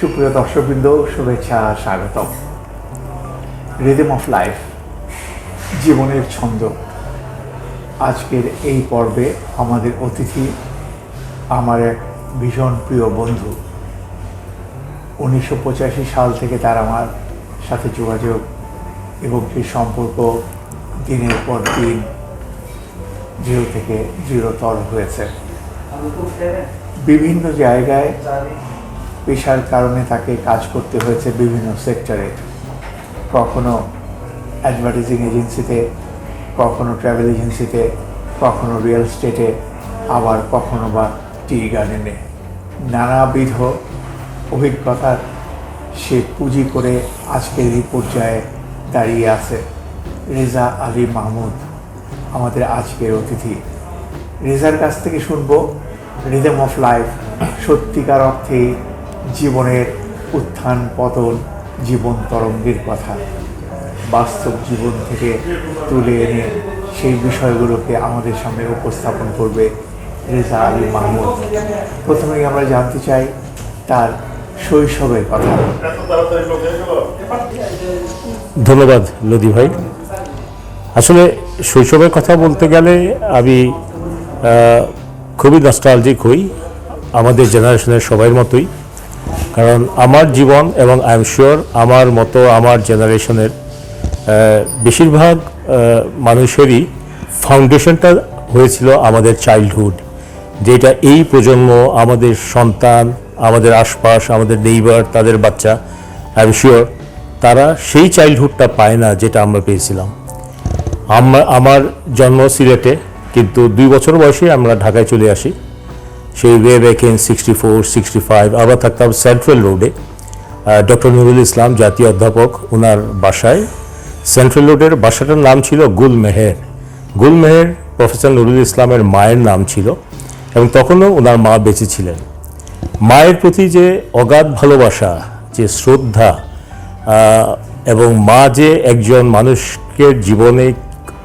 সুপ্রিয় দর্শকবৃন্দ, শুভেচ্ছা, স্বাগতম। রিদম অফ লাইফ, জীবনের ছন্দ। আজকের এই পর্বে আমাদের অতিথি আমার এক ভীষণ প্রিয় বন্ধু। 1985 সাল থেকে তার আমার সাথে যোগাযোগ এবং সেই সম্পর্ক দিনের পর দিন দৃঢ় থেকে দৃঢ়তর হয়েছে। বিভিন্ন জায়গায় পেশার কারণে তাকে কাজ করতে হয়েছে বিভিন্ন সেক্টরে, কখনো অ্যাডভার্টাইজিং এজেন্সিতে, কখনো ট্রাভেল এজেন্সিতে, কখনো রিয়েল এস্টেটে, আবার কখনো বা টি গার্ডেনে। নানাবিধ অভিজ্ঞতার সে পুঁজি করে আজকের এই পর্যায়ে দাঁড়িয়ে আছে। রেজা আলী মাহমুদ আমাদের আজকের অতিথি। রেজার কাছ থেকে শুনবো রিদম অফ লাইফ, সত্যিকার অর্থে জীবনের উত্থান পতন, জীবন তরঙ্গের কথা বাস্তব জীবন থেকে তুলে এনে সেই বিষয়গুলোকে আমাদের সামনে উপস্থাপন করবে রেজা আলী মাহমুদ। প্রথমেই আমরা জানতে চাই তার শৈশবের কথা। ধন্যবাদ লদি ভাই। আসলে শৈশবের কথা বলতে গেলে আমি খুবই নস্টালজিক হই, আমাদের জেনারেশনের সবার মতোই। কারণ আমার জীবন এবং আই এম শিওর আমার মতো আমার জেনারেশনের বেশিরভাগ মানুষেরই ফাউন্ডেশনটা হয়েছিল আমাদের চাইল্ডহুড, যেটা এই প্রজন্ম, আমাদের সন্তান, আমাদের আশপাশ, আমাদের নেইবার, তাদের বাচ্চা, আই এম শিওর তারা সেই চাইল্ডহুডটা পায় না যেটা আমরা পেয়েছিলাম। আমার জন্ম সিলেটে, কিন্তু 2 বছর বয়সে আমরা ঢাকায় চলে আসি। সেই ওয়ে ব্যাক ইন 64-65 আবার থাকতাম সেন্ট্রাল রোডে, ডক্টর নুরুল ইসলাম জাতীয় অধ্যাপক ওনার বাসায়। সেন্ট্রাল রোডের বাসাটার নাম ছিল গুলমেহের। গুলমেহের প্রফেসর নুরুল ইসলামের মায়ের নাম ছিল, এবং তখনও ওনার মা বেঁচে ছিলেন। মায়ের প্রতি যে অগাধ ভালোবাসা, যে শ্রদ্ধা, এবং মা যে একজন মানুষকে জীবনে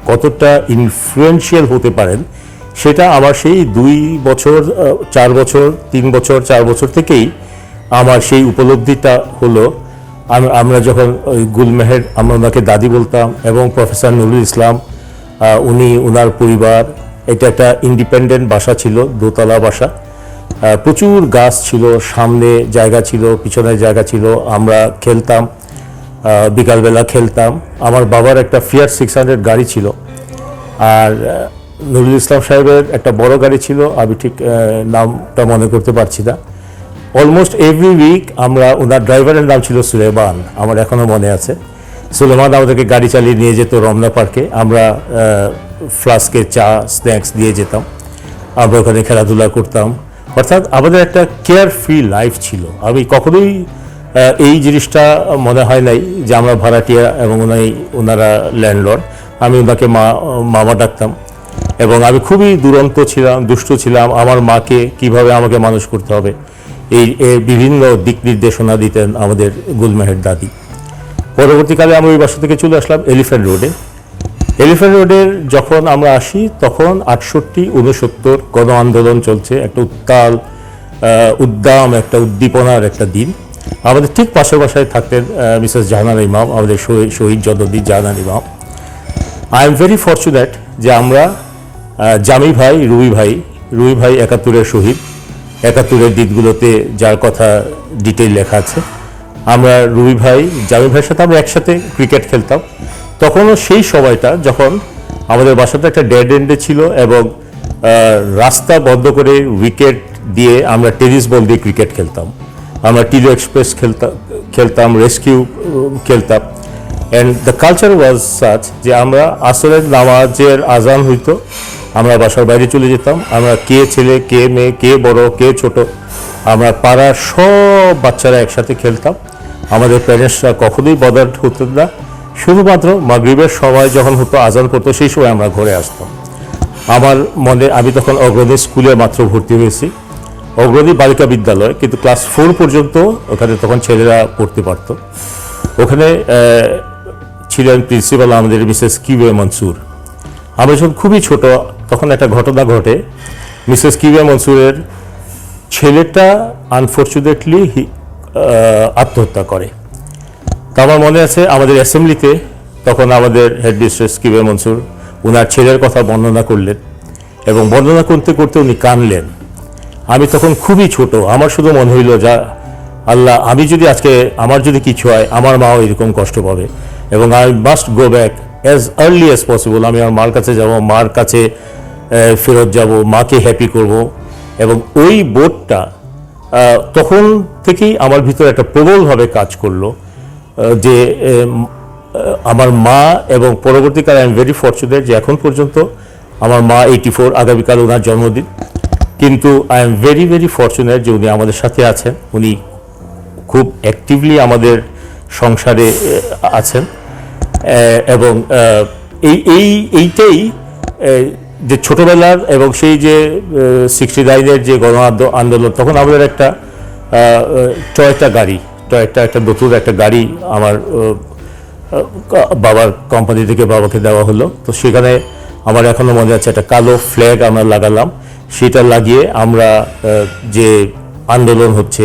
কতটা ইনফ্লুয়েন্সিয়াল হতে পারেন, সেটা আমার সেই 2 বছর 4 বছর 3 বছর 4 বছর থেকেই আমার সেই উপলব্ধিটা হলো। আমরা যখন ওই গুলমেহের, আমরা ওনাকে দাদি বলতাম, এবং প্রফেসর নুরুল ইসলাম উনি ওনার পরিবার, এটা একটা ইন্ডিপেন্ডেন্ট বাসা ছিল, দোতলা বাসা। প্রচুর গাছ ছিল, সামনে জায়গা ছিল, পিছনে জায়গা ছিল। আমরা খেলতাম, বিকালবেলা খেলতাম। আমার বাবার একটা ফিয়াট 600 গাড়ি ছিল, আর নুরুল ইসলাম সাহেবের একটা বড় গাড়ি ছিল, আমি ঠিক নামটা মনে করতে পারছি না। অলমোস্ট এভরি উইক আমরা, ওনার ড্রাইভারের নাম ছিল সুলেমান, আমার এখনও মনে আছে। সুলেমান আমাদেরকে গাড়ি চালিয়ে নিয়ে যেত রমনা পার্কে। আমরা ফ্লাস্কে চা, স্ন্যাক্স দিয়ে যেতাম, আমরা ওখানে খেলাধুলা করতাম। অর্থাৎ আমাদের একটা কেয়ার ফ্রি লাইফ ছিল। আমি কখনোই এই জিনিসটা মনে হয় নাই যে আমরা ভাড়াটিয়া এবং ওনারা ল্যান্ডলর্ড। আমি ওনাকে মামা ডাকতাম, এবং আমি খুবই দুরন্ত ছিলাম, দুষ্ট ছিলাম। আমার মাকে কিভাবে আমাকে মানুষ করতে হবে, এই বিভিন্ন দিক নির্দেশনা দিতেন আমাদের গুলমেহের দাদি। পরবর্তীকালে আমি ওই বাসা থেকে চলে আসলাম এলিফ্যান্ট রোডে। এলিফ্যান্ট রোডের যখন আমরা আসি, তখন 68-69 গণ আন্দোলন চলছে, একটা উদ্দাম একটা উদ্দীপনার একটা দিন। আমাদের ঠিক পাশের বাসায় থাকতেন মিসেস জাহানারা ইমাম, আমাদের শহীদ জনদী জাহানারা ইমাম। আই এম ভেরি ফর্চুনেট যে আমরা জামি ভাই, রুবি ভাই 71-এর শহীদ। 71-এর দিনগুলোতে যার কথা ডিটেইল লেখা আছে। আমরা রুবি ভাই, জামি ভাইয়ের সাথে আমরা একসাথে ক্রিকেট খেলতাম। তখনও সেই সময়টা যখন আমাদের বাসাটা একটা ডেড এন্ডে ছিল, এবং রাস্তা বন্ধ করে উইকেট দিয়ে আমরা টেনিস বল দিয়ে ক্রিকেট খেলতাম। আমরা টিলো এক্সপ্রেস খেলতাম, রেস্কিউ খেলতাম। And the culture was such যে আমরা আসরের নামাজের আজান হইতো, আমরা বাসার বাইরে চলে যেতাম। আমরা কে ছেলে, কে মেয়ে, কে বড়, কে ছোট, আমরা পাড়ার সব বাচ্চারা একসাথে খেলতাম। আমাদের প্যারেন্টসরা কখনোই বদার্ড হতেন না। শুধুমাত্র মাগরিবের সময় যখন হতো, আজান করতো, সেই সময় আমরা ঘরে আসতাম। আমার মনে, আমি তখন অগ্রণী স্কুলে মাত্র ভর্তি হয়েছি, অগ্রণী বালিকা বিদ্যালয়, কিন্তু ক্লাস 4 পর্যন্ত ওখানে তখন ছেলেরা পড়তে পারতো। ওখানে ছিলেন প্রিন্সিপাল আমাদের মিসেস কিউএ মনসুর। আমরা যখন খুবই ছোট, তখন একটা ঘটনা ঘটে। মিসেস কিউএ মনসুরের ছেলেটা আনফর্চুনেটলি আত্মহত্যা করে। তা আমার মনে আছে আমাদের অ্যাসেম্বলিতে তখন আমাদের হেড মিস্ট্রেস কিবে মনসুর ওনার ছেলের কথা বর্ণনা করলেন এবং বর্ণনা করতে করতে উনি কাঁদলেন। আমি তখন খুবই ছোট, আমার শুধু মনে হইল যা আল্লাহ, আমি যদি আজকে আমার যদি কিছু হয় আমার মাও এরকম কষ্ট পাবে এবং I must go back as early as possible. আমি আমার মার কাছে যাব, মার কাছে ফেরত যাব, মাকে হ্যাপি করব। এবং ওই বোধটা তখন থেকেই আমার ভিতরে একটা প্রবলভাবে কাজ করলো যে আমার মা, এবং পরবর্তীকালে আই এম ভেরি ফর্চুনেট যে এখন পর্যন্ত আমার মা 84, আগামীকাল ওনার জন্মদিন, কিন্তু I am very very fortunate যে উনি আমাদের সাথে আছেন, উনি খুব অ্যাক্টিভলি আমাদের সংসারে আছেন। এবং এইটাই যে ছোটবেলার এবং সেই যে 69-এর যে গণ আন্দোলন, তখন আমাদের একটা টয়োটা গাড়ি, একটা নতুন একটা গাড়ি আমার বাবার কোম্পানি থেকে বাবাকে দেওয়া হলো। তো সেখানে আমার এখনো মনে আছে একটা কালো ফ্ল্যাগ আমরা লাগালাম, সেটা লাগিয়ে আমরা যে আন্দোলন হচ্ছে,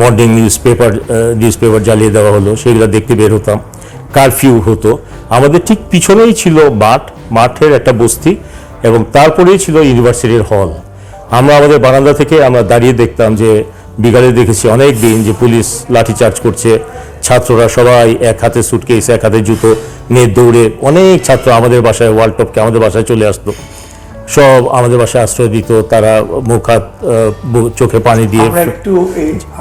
মর্নিং নিউজপেপার জ্বালিয়ে দেওয়া হলো, সেগুলো দেখতে বের হতাম। কারফিউ হতো, আমাদের ঠিক পিছনেই ছিল মাঠের একটা বস্তি এবং তারপরেই ছিল ইউনিভার্সিটির হল। আমরা আমাদের বারান্দা থেকে আমরা দাঁড়িয়ে দেখতাম যে বিকালে দেখেছি অনেক দিন যে পুলিশ লাঠিচার্জ করছে, ছাত্ররা সবাই এক হাতে সুটকেস এক হাতে জুতো নিয়ে দৌড়ে, অনেক ছাত্র আমাদের বাসায় ওয়ার্ল্ড টপকে আমাদের বাসায় চলে আসতো, সব আমাদের বাসায় আশ্রয় দিত, তারা মুখ হাত চোখে পানি দিয়ে।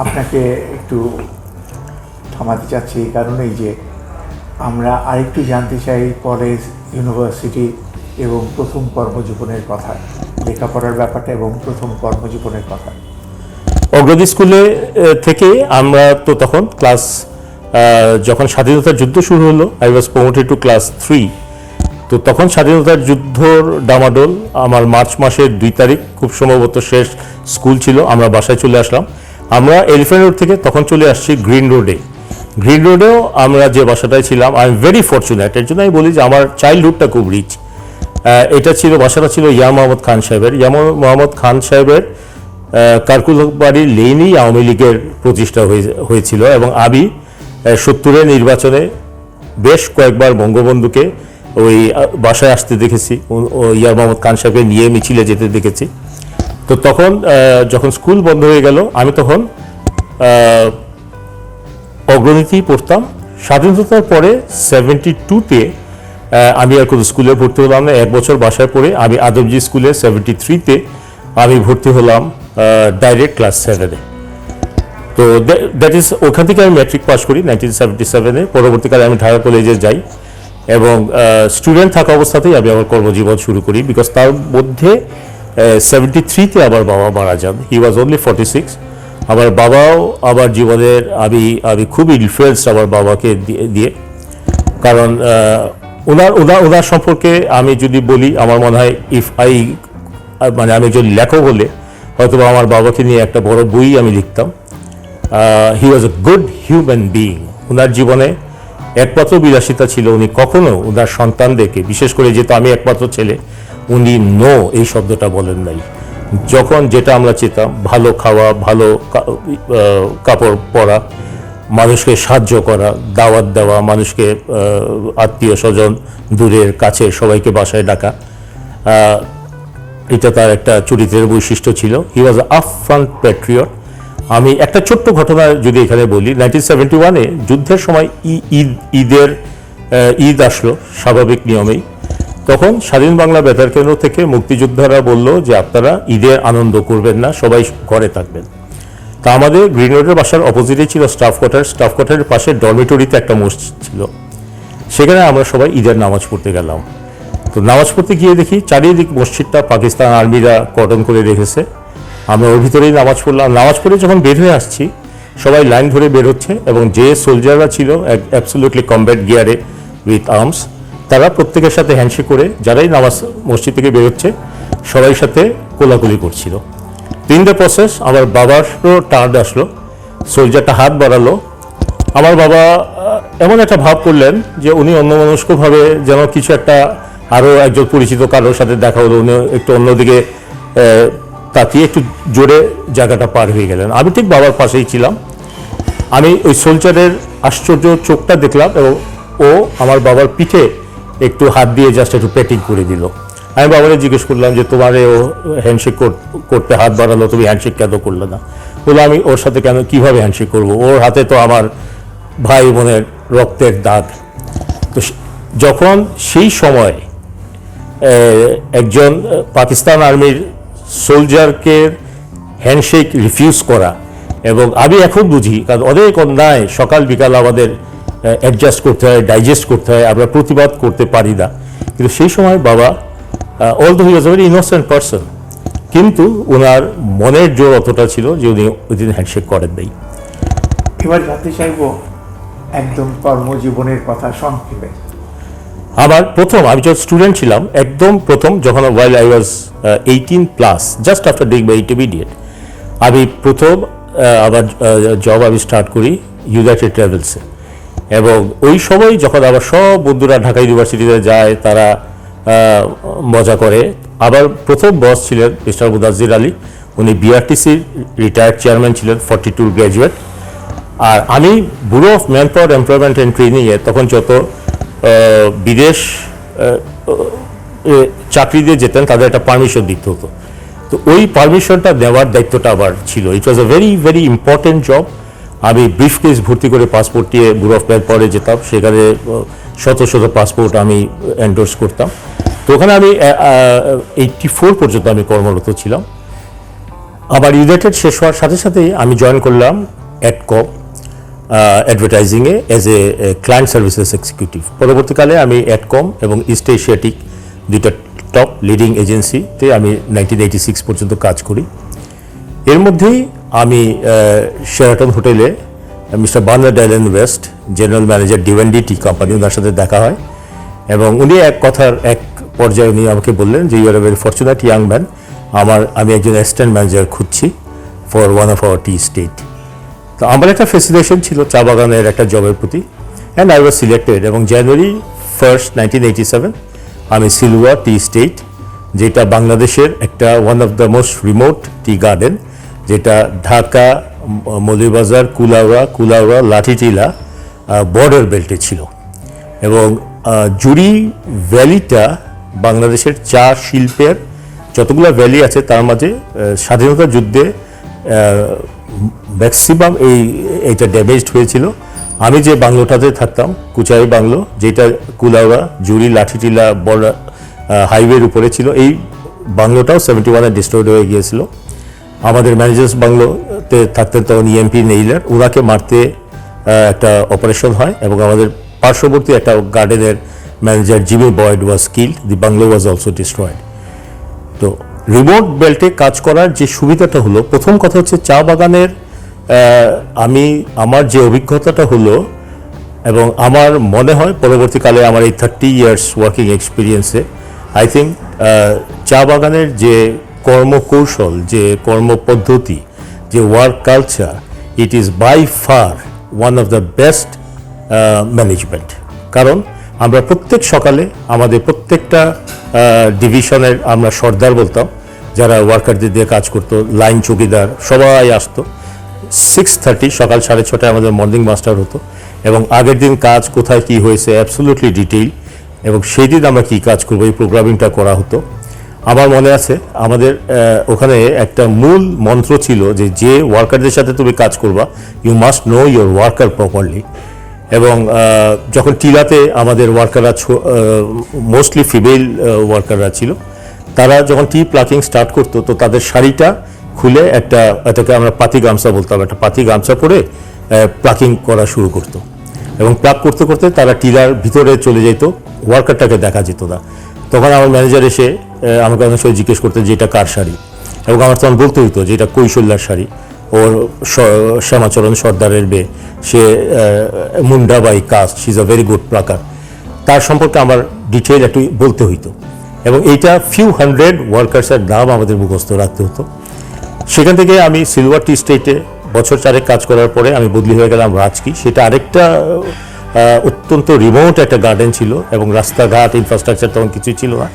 আপনাকে একটু থামাতে চাচ্ছি এই কারণেই যে আমরা আরেকটু জানতে চাই কলেজ, ইউনিভার্সিটি এবং প্রথম কর্মজীবনের কথা, লেখাপড়ার ব্যাপারটা এবং প্রথম কর্মজীবনের কথা। অগ্রদী স্কুলে থেকে আমরা তো তখন ক্লাস, যখন স্বাধীনতার যুদ্ধ শুরু হলো, I was promoted two class 3। তো তখন স্বাধীনতার যুদ্ধর ডামাডোল, আমার মার্চ মাসের 2 তারিখ খুব সম্ভবত শেষ স্কুল ছিল, আমরা বাসায় চলে আসলাম। আমরা এলিফ্যান্ট রোড থেকে তখন চলে আসছি গ্রিন রোডেও আমরা যে বাসাটায় ছিলাম, আই এম ভেরি ফর্চুনেট। এর জন্য আমি বলি যে আমার চাইল্ডহুডটা খুব রিচ। বাসাটা ছিল ইয়ার মোহাম্মদ খান সাহেবের কারকুলবাড়ির লেনেই আওয়ামী লীগের প্রতিষ্ঠা হয়েছিল এবং আমি 70-এর নির্বাচনে বেশ কয়েকবার বঙ্গবন্ধুকে ওই বাসায় আসতে দেখেছি, ইয়ার মোহাম্মদ খান সাহেবকে নিয়ে মিছিলে যেতে দেখেছি। তো তখন যখন স্কুল বন্ধ হয়ে গেল, আমি তখন অগ্রণীতেই পড়তাম। স্বাধীনতার পরে 72-তে আমি আর কোনো স্কুলে ভর্তি হলাম না, 1 বছর বাসায় পড়ে আমি আদমজি স্কুলে 73-তে আমি ভর্তি হলাম ডাইরেক্ট ক্লাস 7-এ। তো দ্যাট ইজ, ওখান থেকে আমি ম্যাট্রিক পাস করি 1977-এ। পরবর্তীকালে আমি ঢাকা কলেজে যাই এবং স্টুডেন্ট থাকা অবস্থাতেই আমি আমার কর্মজীবন শুরু করি, বিকজ তার মধ্যে 73-তে আমার বাবা মারা যান, হি ওয়াজ অনলি 46। আমার বাবাও আমার জীবনের, আমি খুব ইনফ্লুয়েন্সড আমার বাবাকে দিয়ে, কারণ ওনার সম্পর্কে আমি যদি বলি, আমার মনে হয় আমি একজন লেখক হলে হয়তো আমার বাবাকে নিয়ে একটা বড় বই আমি লিখতাম। হি ওয়াজ এ গুড হিউম্যান বিইং। ওনার জীবনে একমাত্র বিলাসিতা ছিল, উনি কখনো ওনার সন্তানদেরকে, বিশেষ করে যেহেতু আমি একমাত্র ছেলে, উনি নো এই শব্দটা বলেন নাই। যখন যেটা আমরা চেতাম, ভালো খাওয়া, ভালো কাপড় পরা, মানুষকে সাহায্য করা, দাওয়াত দেওয়া, মানুষকে আত্মীয় স্বজন দূরের কাছে সবাইকে বাসায় ডাকা, এটা তার একটা চরিত্রের বৈশিষ্ট্য ছিল। হি ওয়াজ আপফ্রন্ট প্যাট্রিয়ট। আমি একটা ছোট্ট ঘটনা যদি এখানে বলি, 1971-এ যুদ্ধের সময় ঈদ আসলো স্বাভাবিক নিয়মেই। তখন স্বাধীন বাংলা বেতার কেন্দ্র থেকে মুক্তিযোদ্ধারা বলল যে আপনারা ঈদের আনন্দ করবেন না, সবাই ঘরে থাকবেন। তা আমাদের গ্রিন রোডের বাসার অপোজিটে ছিল স্টাফ কোয়ার্টারের পাশে ডরমিটরিতে একটা মসজিদ ছিল, সেখানে আমরা সবাই ঈদের নামাজ পড়তে গেলাম। তো নামাজ পড়তে গিয়ে দেখি চারিদিক মসজিদটা পাকিস্তান আর্মিরা কর্ডন করে রেখেছে, আমরা ওর ভিতরেই নামাজ পড়লাম। নামাজ পড়ে যখন বের হয়ে আসছি, সবাই লাইন ধরে বের হচ্ছে এবং যে সোলজাররা ছিল অ্যাবসলিউটলি কমব্যাট গিয়ারে উইথ আর্মস, তারা প্রত্যেকের সাথে হ্যান্ডশেক করে, যারাই নামাজ মসজিদ থেকে বেরোচ্ছে সবাই সাথে কোলাকুলি করছিল। ইন দ্য প্রসেস আমার বাবারও টার্ন আসলো, সোলজারটা হাত বাড়ালো, আমার বাবা এমন একটা ভাব করলেন যে উনি অন্যমনস্কভাবে যেন কিছু একটা, আরও একজন পরিচিত কারোর সাথে দেখা হলো, উনি একটু অন্যদিকে তাকিয়ে একটু জোরে জায়গাটা পার হয়ে গেলেন। আমি ঠিক বাবার পাশেই ছিলাম। আমি ওই সোলজারের আশ্চর্য চোখটা দেখলাম এবং ও আমার বাবার পিঠে একটু হাত দিয়ে জাস্ট একটু পেটিং করে দিল। আমি বাবারে জিজ্ঞেস করলাম যে তোমারে ও হ্যান্ডশেক করতে হাত বাড়ালো, তুমি হ্যান্ডশেক কেন করলে না? বলে আমি ওর সাথে কীভাবে হ্যান্ডশেক করবো, ওর হাতে তো আমার ভাই বোনের রক্তের দাগ। তো যখন সেই সময় একজন পাকিস্তান আর্মির সোলজারকে হ্যান্ডশেক রিফিউজ করা, এবং আমি এখন বুঝি, কারণ অনেক অন্যায় সকাল বিকাল আমাদের অ্যাডজাস্ট করতে হয়, ডাইজেস্ট করতে হয়, আমরা প্রতিবাদ করতে পারি না। কিন্তু সেই সময় বাবা, although he was a very innocent person, কিন্তু ওনার মনের জোর অতটা ছিল যে উনি ওই দিন হ্যান্ডশেক করেন নাই। এবার জানতে চাইবো একদম কর্মজীবনের কথা সংক্ষেপে। আমার প্রথম, আমি যখন স্টুডেন্ট ছিলাম, একদম প্রথম যখন while I was 18+, just after ding my intermediate, আমি প্রথম আবার জব আমি স্টার্ট করি ইউনাইটেড ট্রাভেলসে। এবং ওই সময় যখন আবার সব বন্ধুরা ঢাকা ইউনিভার্সিটিতে যায়, তারা মজা করে। আবার প্রথম বস ছিলেন মিস্টার মুদাজ্জির আলী, উনি বিআরটিসির রিটায়ার্ড চেয়ারম্যান ছিলেন, 42 গ্র্যাজুয়েট। আর আমি bureau of manpower employment and ট্রেনিংয়ে তখন যত বিদেশ চাকরি দিয়ে যেতেন তাদের একটা পারমিশন দিতে হতো। তো ওই পারমিশনটা দেওয়ার দায়িত্বটা আবার ছিল। It was a very very important job. আমি ব্রিফকেস ভর্তি করে পাসপোর্ট দিয়ে ব্যুরো অফ ম্যান পাওয়ারে যেতাম, সেখানে শত শত পাসপোর্ট আমি এন্ডোর্স করতাম। তো ওখানে আমি 84 পর্যন্ত আমি কর্মরত ছিলাম। আবার ইউনাইটেড শেষ হওয়ার সাথে সাথেই আমি জয়েন করলাম অ্যাডকম অ্যাডভার্টাইজিংয়ে as a client services executive. পরবর্তীকালে আমি অ্যাডকম এবং ইস্ট এশিয়াটিক দুইটা টপ লিডিং এজেন্সিতে আমি 1986 পর্যন্ত কাজ করি। এর মধ্যেই আমি শেরাটন হোটেলে mister Bernard Allen West, general manager DONDT company, ওনার সাথে দেখা হয় এবং উনি এক পর্যায়ে উনি আমাকে বললেন যে you are a very fortunate young man, আমি একজন অ্যাসিস্ট্যান্ট ম্যানেজার খুঁজছি for one of our tea estate. তো আমার একটা ফ্যাসিনেশন ছিল চা বাগানের একটা জবের প্রতি, অ্যান্ড আই ওয়াজ সিলেক্টেড। এবং জানুয়ারি 1, 1987 আমি সিলুয়া টি স্টেট, যেটা বাংলাদেশের একটা one of the most remote tea garden, যেটা ঢাকা, মৌলভীবাজার, কুলাউড়া, লাঠিটিলা বর্ডার বেল্টে ছিল। এবং জুড়ি ভ্যালিটা বাংলাদেশের চা শিল্পের যতগুলো ভ্যালি আছে তার মাঝে স্বাধীনতা যুদ্ধে ম্যাক্সিমাম এইটা ড্যামেজড হয়েছিল। আমি যে বাংলোটাতে থাকতাম, কুচাই বাংলো, যেটা কুলাউড়া, জুড়ি, লাঠিটিলা বর্ডার হাইওয়ের উপরে ছিল, এই বাংলোটাও 71-এ ডিস্ট্রয়েড হয়ে গিয়েছিল। আমাদের ম্যানেজার্স বাংলোতে থাকতেন তখন ইএমপি নেইলার, ওনাকে মারতে একটা অপারেশন হয় এবং আমাদের পার্শ্ববর্তী একটা গার্ডেনের manager Jimmy Boyd was killed, the bungalow was also destroyed. তো রিমোট বেল্টে কাজ করার যে সুবিধাটা হলো, প্রথম কথা হচ্ছে চা বাগানের আমার যে অভিজ্ঞতাটা হলো, এবং আমার মনে হয় পরবর্তীকালে আমার এই 30 ইয়ার্স ওয়ার্কিং এক্সপিরিয়েন্সে আই থিঙ্ক চা বাগানের যে কর্মকৌশল, যে কর্মপদ্ধতি, যে work culture, it is by far one of the best management. কারণ আমরা প্রত্যেক সকালে আমাদের প্রত্যেকটা ডিভিশনের আমরা সর্দার বলতাম, যারা ওয়ার্কারদের দিয়ে কাজ করতো, লাইন চৌকিদার সবাই আসতো। 6:30 সকাল 6:30 আমাদের মর্নিং মাস্টার হতো এবং আগের দিন কাজ কোথায় কি হয়েছে অ্যাবসলিউটলি ডিটেইল, এবং সেই দিন আমরা কী কাজ করবো এই প্রোগ্রামিংটা করা হতো। আমার মনে আছে আমাদের ওখানে একটা মূল মন্ত্র ছিল যে ওয়ার্কারদের সাথে তুমি কাজ করবা, you must know your worker properly. এবং যখন টিলাতে আমাদের ওয়ার্কাররা মোস্টলি ফিমেল ওয়ার্কাররা ছিল, তারা যখন টি প্লাকিং স্টার্ট করতো তো তাদের শাড়িটা খুলে এটাকে আমরা পাতি গামছা বলতাম, একটা পাতি গামছা পরে প্লাকিং করা শুরু করতো। এবং প্লাক করতে করতে তারা টিলার ভিতরে চলে যেত, ওয়ার্কারটাকে দেখা যেত না। তখন আমার ম্যানেজার এসে আমাকে অনেক সময় জিজ্ঞেস করতেন যে এটা কার শাড়ি, এবং আমার তখন বলতে হইতো যে এটা কৈশল্যার শাড়ি, ওর শ্যামাচরণ সর্দারের মেয়ে, সে মুন্ডাবাই caste, she is a very good plucker. তার সম্পর্কে আমার ডিটেইল একটু বলতে হইতো, এবং এইটা ফিউ হান্ড্রেড ওয়ার্কার্সের নাম আমাদের মুখস্থ রাখতে হতো। সেখান থেকে আমি সিলভার টি স্টেটে বছর 4 কাজ করার পরে আমি বদলি হয়ে গেলাম রাজকি। সেটা আরেকটা অত্যন্ত রিমোট একটা গার্ডেন ছিল, এবং রাস্তাঘাট ইনফ্রাস্ট্রাকচার তখন কিছুই ছিল না।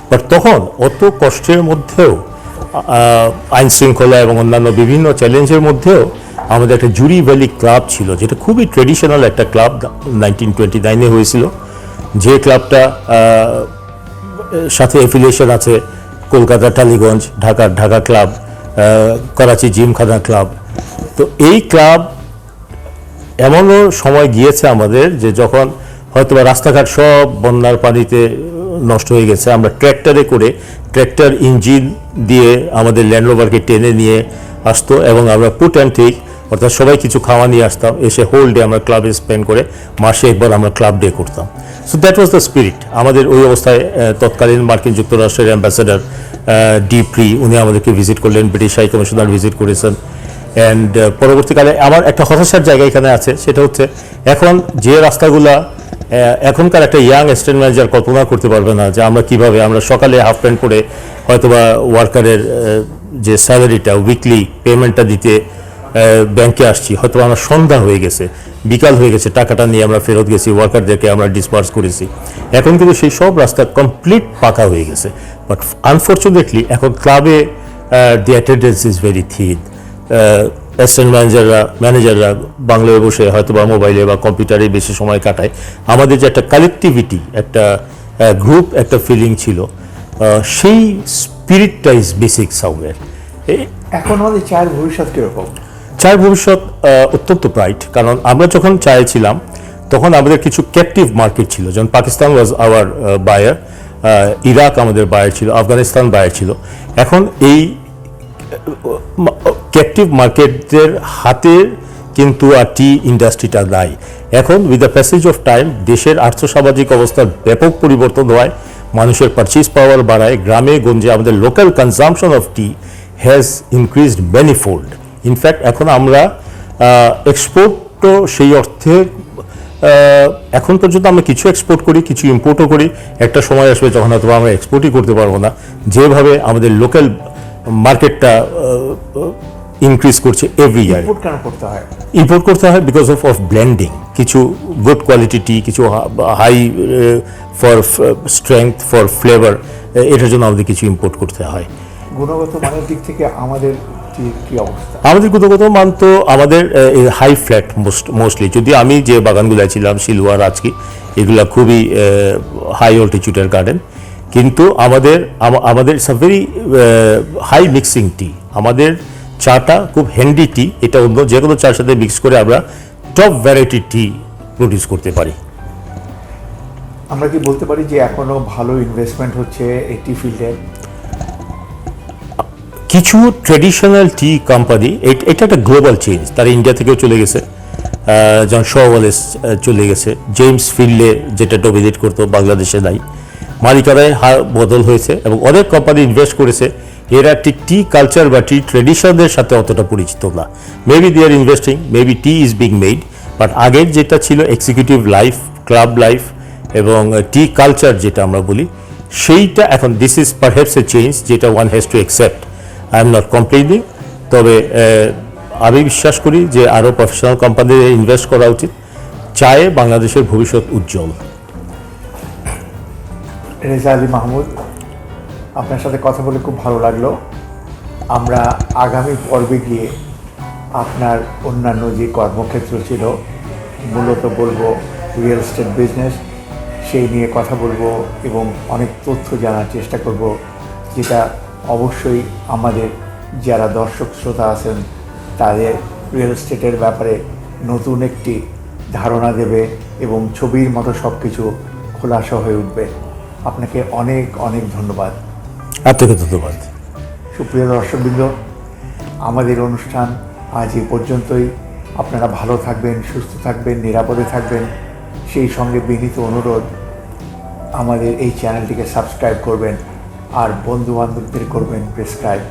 বাট তখন অত কষ্টের মধ্যেও, আইন শৃঙ্খলা এবং অন্যান্য বিভিন্ন চ্যালেঞ্জের মধ্যেও আমাদের একটা জুরি ভ্যালি ক্লাব ছিল, যেটা খুবই ট্রেডিশনাল একটা ক্লাব, 1929-এ হয়েছিল, যে ক্লাবটা সাথে অ্যাফিলিয়েশন আছে কলকাতা টালিগঞ্জ, ঢাকা ক্লাব, করাচি জিমখানা ক্লাব। তো এই ক্লাব এমনও সময় গিয়েছে আমাদের যে যখন হয়তো বা রাস্তাঘাট সব বন্যার পানিতে নষ্ট হয়ে গেছে, আমরা ট্র্যাক্টরে করে, ট্র্যাক্টর ইঞ্জিন দিয়ে আমাদের ল্যান্ড রোভারকে টেনে নিয়ে আসতো এবং আমরা পুট অ্যান্ড টেক, অর্থাৎ সবাই কিছু খাওয়া নিয়ে আসতাম, এসে হোল ডে আমরা ক্লাবে স্পেন্ড করে মাসে একবার আমরা ক্লাব ডে করতাম। So that was the spirit. আমাদের ওই অবস্থায় তৎকালীন মার্কিন যুক্তরাষ্ট্রের অ্যাম্বাসেডার ডিপ্রি, উনি আমাদেরকে ভিজিট করলেন, ব্রিটিশ হাই কমিশনার ভিজিট করেছেন। অ্যান্ড পরবর্তীকালে আমার একটা হতাশার জায়গা এখানে আছে, সেটা হচ্ছে এখন যে রাস্তাগুলা, এখনকার একটা ইয়াং অ্যাসিস্ট্যান্ট ম্যানেজার কল্পনা করতে পারবে না যে আমরা কিভাবে, আমরা সকালে হাফ প্যান্ট পরে হয়তোবা ওয়ার্কারের যে স্যালারিটা, উইকলি পেমেন্টটা দিতে ব্যাংকে আসছি, হয়তো আমরা সন্ধ্যা হয়ে গেছে, বিকাল হয়ে গেছে, টাকাটা নিয়ে আমরা ফেরত গেছি, ওয়ার্কারদেরকে আমরা ডিসপার্স করেছি। এখন কিন্তু সেই সব রাস্তা কমপ্লিট পাকা হয়ে গেছে। বাট আনফর্চুনেটলি এখন ক্লাবে the attendance is very thin. Assistant ম্যানেজাররা বাংলায় বসে হয়তো বা মোবাইলে বা কম্পিউটারে বেশি সময় কাটায়। আমাদের যে একটা কালেকটিভিটি, একটা গ্রুপ, একটা ফিলিং ছিল, সেই স্পিরিটটা ইজ বেসিক সামওয়্যার। এখন আমাদের চায়ের ভবিষ্যৎ কীরকম? চায়ের ভবিষ্যৎ অত্যন্ত ব্রাইট, কারণ আমরা যখন চায়ে ছিলাম তখন আমাদের কিছু ক্যাপটিভ মার্কেট ছিল, যেমন Pakistan was our buyer, Iraq আমাদের বায়ার ছিল, আফগানিস্তান বায়ার ছিল। এখন এই ক্যাপটিভ মার্কেটদের হাতে কিন্তু আর টি ইন্ডাস্ট্রিটা নাই। এখন with the passage of time দেশের আর্থসামাজিক অবস্থার ব্যাপক পরিবর্তন হয়, মানুষের পারচেজ পাওয়ার বাড়ায়, গ্রামে গঞ্জে আমাদের local consumption of T has increased manifold. In fact এখন আমরা এক্সপোর্টও সেই অর্থে, এখন পর্যন্ত আমরা কিছু এক্সপোর্ট করি, কিছু ইম্পোর্টও করি। একটা সময় আসবে যখন হয়তো আমরা এক্সপোর্টই করতে পারবো না, যেভাবে আমাদের লোকাল মার্কেটটা ইনক্রিজ করছে এভরি ইয়ার। ইম্পোর্ট করতে হয় বিকজ অফ ব্লেন্ডিং, কিছু গুড কোয়ালিটি টি, কিছু high for strength, for flavour, এটার জন্য আমাদের কিছু ইম্পোর্ট করতে হয়। গুণগত মানের দিক থেকে আমাদের কি অবস্থা? আমাদের গুণগত মান তো আমাদের হাই ফ্ল্যাট মোস্টলি, যদি আমি যে বাগানগুলো ছিলাম শিলুয়া, রাজকি, এগুলা খুবই হাই অল্টিটিউডের গার্ডেন, কিন্তু আমাদের it's a very high mixing tea. আমাদের চাটা খুব হ্যান্ডি টি, এটা অন্য যে কোনো চার সাথে মিক্স করে আমরা টপ ভ্যারাইটির টি প্রডিউস করতে পারি। আমরা কি বলতে পারি যে এখনো ভালো ইনভেস্টমেন্ট হচ্ছে এই টি ফিল্ডে? কিছু ট্রেডিশনাল টি কোম্পানি, এটা একটা গ্লোবাল চেঞ্জ, তারা ইন্ডিয়া থেকেও চলে গেছে, যেমন শওয়ালেস চলে গেছে, জেমস ফিল্ডে যেটা ডমিনেট করতো বাংলাদেশে নাই, মালিকানায় বদল হয়েছে এবং অনেক কোম্পানি ইনভেস্ট করেছে। এরা ঠিক টি কালচার বা টি ট্রেডিশনের সাথে অতটা পরিচিত না। Maybe they are investing, maybe tea is being made, but আগের যেটা ছিল এক্সিকিউটিভ লাইফ, ক্লাব লাইফ এবং টি কালচার যেটা আমরা বলি, সেইটা এখন this is perhaps a change যেটা one has to accept. I am not complaining, তবে আমি বিশ্বাস করি যে আরও প্রফেশনাল কোম্পানিতে ইনভেস্ট করা উচিত। চায়ে বাংলাদেশের ভবিষ্যৎ উজ্জ্বল। রেজা আলী মাহমুদ, আপনার সাথে কথা বলে খুব ভালো লাগলো। আমরা আগামী পর্বে গিয়ে আপনার অন্যান্য যে কর্মক্ষেত্র ছিল, মূলত বলবো রিয়েল এস্টেট বিজনেস, সেই নিয়ে কথা বলবো এবং অনেক তথ্য জানার চেষ্টা করব, যেটা অবশ্যই আমাদের যারা দর্শক শ্রোতা আছেন তাদের রিয়েল এস্টেটের ব্যাপারে নতুন একটি ধারণা দেবে এবং ছবির মতো সব কিছু খোলাসা হয়ে উঠবে। আপনাকে অনেক অনেক ধন্যবাদ। আপনাকে ধন্যবাদ। সুপ্রিয় দর্শকবৃন্দ, আমাদের অনুষ্ঠান আজ এই পর্যন্তই। আপনারা ভালো থাকবেন, সুস্থ থাকবেন, নিরাপদে থাকবেন। সেই সঙ্গে বিনীত অনুরোধ, আমাদের এই চ্যানেলটিকে সাবস্ক্রাইব করবেন আর বন্ধুবান্ধবদের করবেন প্রেসক্রাইব।